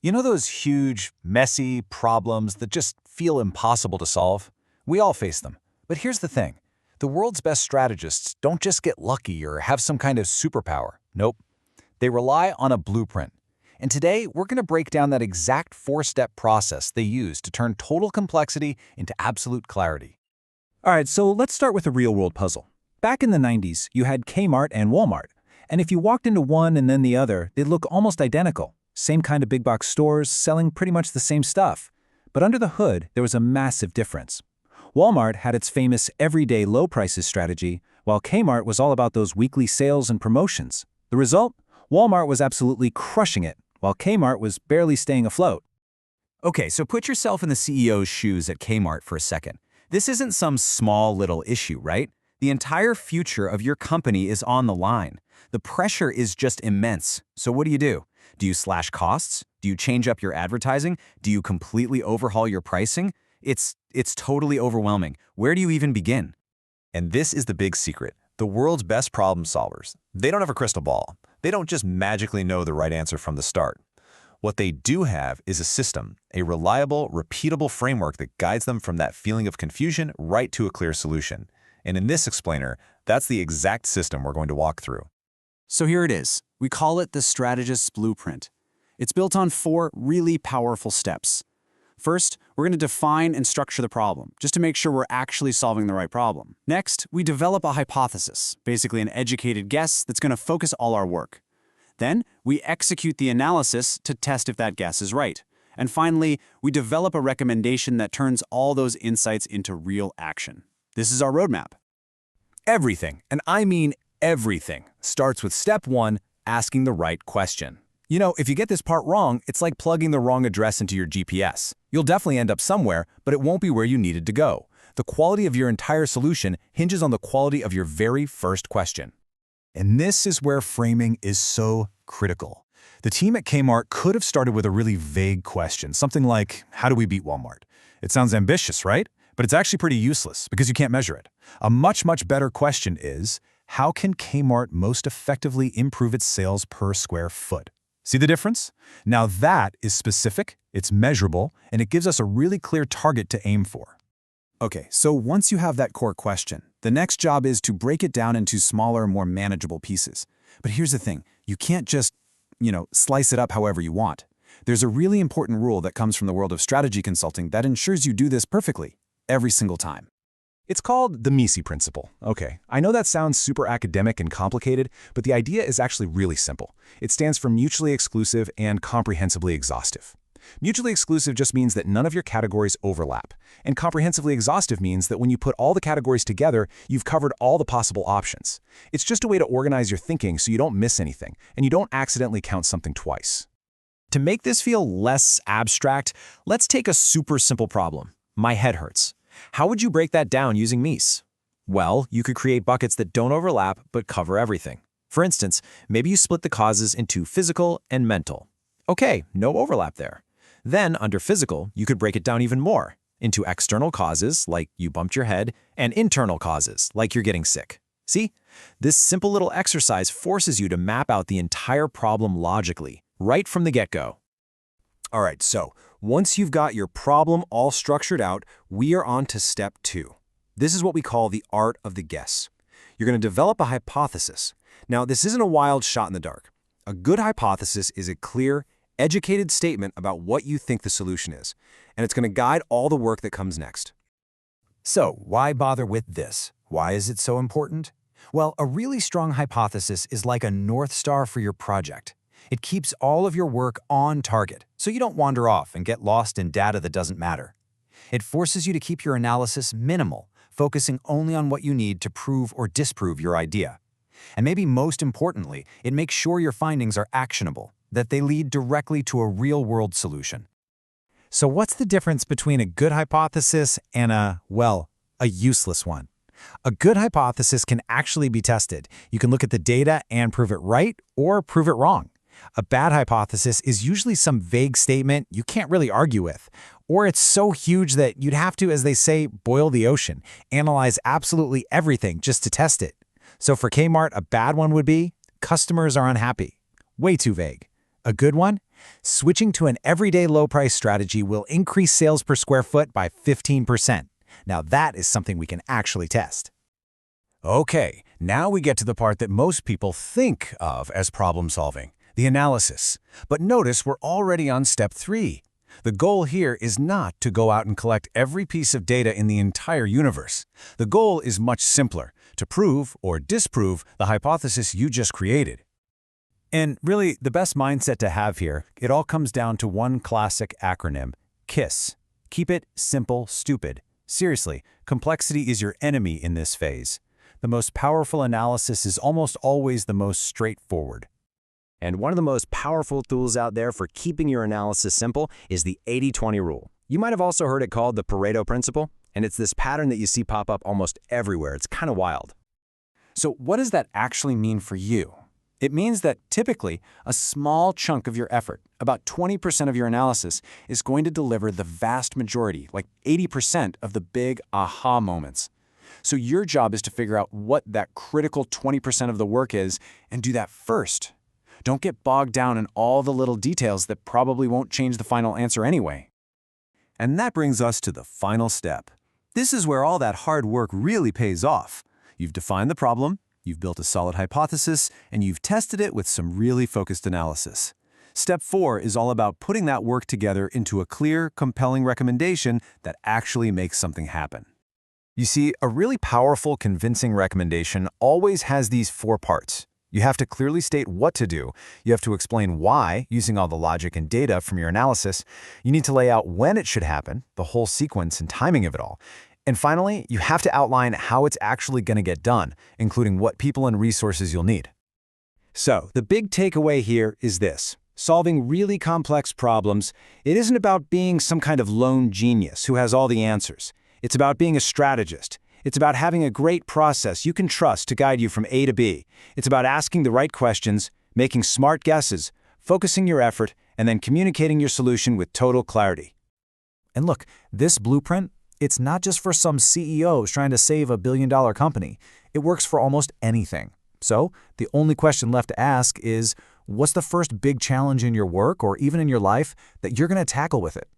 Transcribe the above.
You know those huge, messy problems that just feel impossible to solve? We all face them. But here's the thing. The world's best strategists don't just get lucky or have some kind of superpower. Nope. They rely on a blueprint. And today, we're going to break down that exact four-step process they use to turn total complexity into absolute clarity. All right, so let's start with a real-world puzzle. Back in the 90s, you had Kmart and Walmart. And if you walked into one and then the other, they'd look almost identical. Same kind of big box stores, selling pretty much the same stuff. But under the hood, there was a massive difference. Walmart had its famous everyday low prices strategy, while Kmart was all about those weekly sales and promotions. The result? Walmart was absolutely crushing it, while Kmart was barely staying afloat. Okay, so put yourself in the CEO's shoes at Kmart for a second. This isn't some small little issue, right? The entire future of your company is on the line. The pressure is just immense. So what do? Do you slash costs? Do you change up your advertising? Do you completely overhaul your pricing? It's totally overwhelming. Where do you even begin? And this is the big secret. The world's best problem solvers, they don't have a crystal ball. They don't just magically know the right answer from the start. What they do have is a system, a reliable, repeatable framework that guides them from that feeling of confusion right to a clear solution. And in this explainer, that's the exact system we're going to walk through. So here it is. We call it the Strategist's Blueprint. It's built on 4 really powerful steps. First, we're going to define and structure the problem, just to make sure we're actually solving the right problem. Next, we develop a hypothesis, basically an educated guess that's going to focus all our work. Then, we execute the analysis to test if that guess is right. And finally, we develop a recommendation that turns all those insights into real action. This is our roadmap. Everything, and I mean everything, starts with step 1, asking the right question. You know, if you get this part wrong, it's like plugging the wrong address into your GPS. You'll definitely end up somewhere, but it won't be where you needed to go. The quality of your entire solution hinges on the quality of your very first question. And this is where framing is so critical. The team at Kmart could have started with a really vague question, something like, how do we beat Walmart? It sounds ambitious, right? But it's actually pretty useless because you can't measure it. A much better question is, how can Kmart most effectively improve its sales per square foot? See the difference? Now that is specific, it's measurable, and it gives us a really clear target to aim for. Okay, so once you have that core question, the next job is to break it down into smaller, more manageable pieces. But here's the thing, you can't just, slice it up however you want. There's a really important rule that comes from the world of strategy consulting that ensures you do this perfectly, every single time. It's called the Misi principle. Okay, I know that sounds super academic and complicated, but the idea is actually really simple. It stands for mutually exclusive and comprehensively exhaustive. Mutually exclusive just means that none of your categories overlap, and comprehensively exhaustive means that when you put all the categories together, you've covered all the possible options. It's just a way to organize your thinking so you don't miss anything, and you don't accidentally count something twice. To make this feel less abstract, let's take a super simple problem. My head hurts. How would you break that down using MEIS? Well, you could create buckets that don't overlap but cover everything. For instance, maybe you split the causes into physical and mental. Okay, no overlap there. Then, under physical, you could break it down even more into external causes, like you bumped your head, and internal causes, like you're getting sick. See? This simple little exercise forces you to map out the entire problem logically, right from the get-go. All right, so once you've got your problem all structured out, we are on to step 2. This is what we call the art of the guess. You're going to develop a hypothesis. Now, this isn't a wild shot in the dark. A good hypothesis is a clear, educated statement about what you think the solution is, and it's going to guide all the work that comes next. So, why bother with this? Why is it so important? Well, a really strong hypothesis is like a North Star for your project. It keeps all of your work on target, so you don't wander off and get lost in data that doesn't matter. It forces you to keep your analysis minimal, focusing only on what you need to prove or disprove your idea. And maybe most importantly, it makes sure your findings are actionable, that they lead directly to a real-world solution. So what's the difference between a good hypothesis and a useless one? A good hypothesis can actually be tested. You can look at the data and prove it right or prove it wrong. A bad hypothesis is usually some vague statement you can't really argue with, or it's so huge that you'd have to, as they say, boil the ocean, analyze absolutely everything just to test it. So for Kmart, a bad one would be, customers are unhappy. Way too vague. A good one? Switching to an everyday low-price strategy will increase sales per square foot by 15%. Now that is something we can actually test. Okay, now we get to the part that most people think of as problem solving, the analysis. But notice we're already on step 3. The goal here is not to go out and collect every piece of data in the entire universe. The goal is much simpler, to prove or disprove the hypothesis you just created. And really, the best mindset to have here, it all comes down to one classic acronym, KISS. Keep it simple, stupid. Seriously, complexity is your enemy in this phase. The most powerful analysis is almost always the most straightforward. And one of the most powerful tools out there for keeping your analysis simple is the 80-20 rule. You might have also heard it called the Pareto principle, and it's this pattern that you see pop up almost everywhere. It's kind of wild. So what does that actually mean for you? It means that typically a small chunk of your effort, about 20% of your analysis, is going to deliver the vast majority, like 80% of the big aha moments. So your job is to figure out what that critical 20% of the work is and do that first. Don't get bogged down in all the little details that probably won't change the final answer anyway. And that brings us to the final step. This is where all that hard work really pays off. You've defined the problem, you've built a solid hypothesis, and you've tested it with some really focused analysis. Step 4 is all about putting that work together into a clear, compelling recommendation that actually makes something happen. You see, a really powerful, convincing recommendation always has these 4 parts. You have to clearly state what to do. You have to explain why, using all the logic and data from your analysis. You need to lay out when it should happen, the whole sequence and timing of it all. And finally, you have to outline how it's actually going to get done, including what people and resources you'll need. So, the big takeaway here is this. Solving really complex problems, it isn't about being some kind of lone genius who has all the answers. It's about being a strategist. It's about having a great process you can trust to guide you from A to B. It's about asking the right questions, making smart guesses, focusing your effort, and then communicating your solution with total clarity. And look, this blueprint, it's not just for some CEOs trying to save a billion-dollar company. It works for almost anything. So, the only question left to ask is, what's the first big challenge in your work or even in your life that you're going to tackle with it?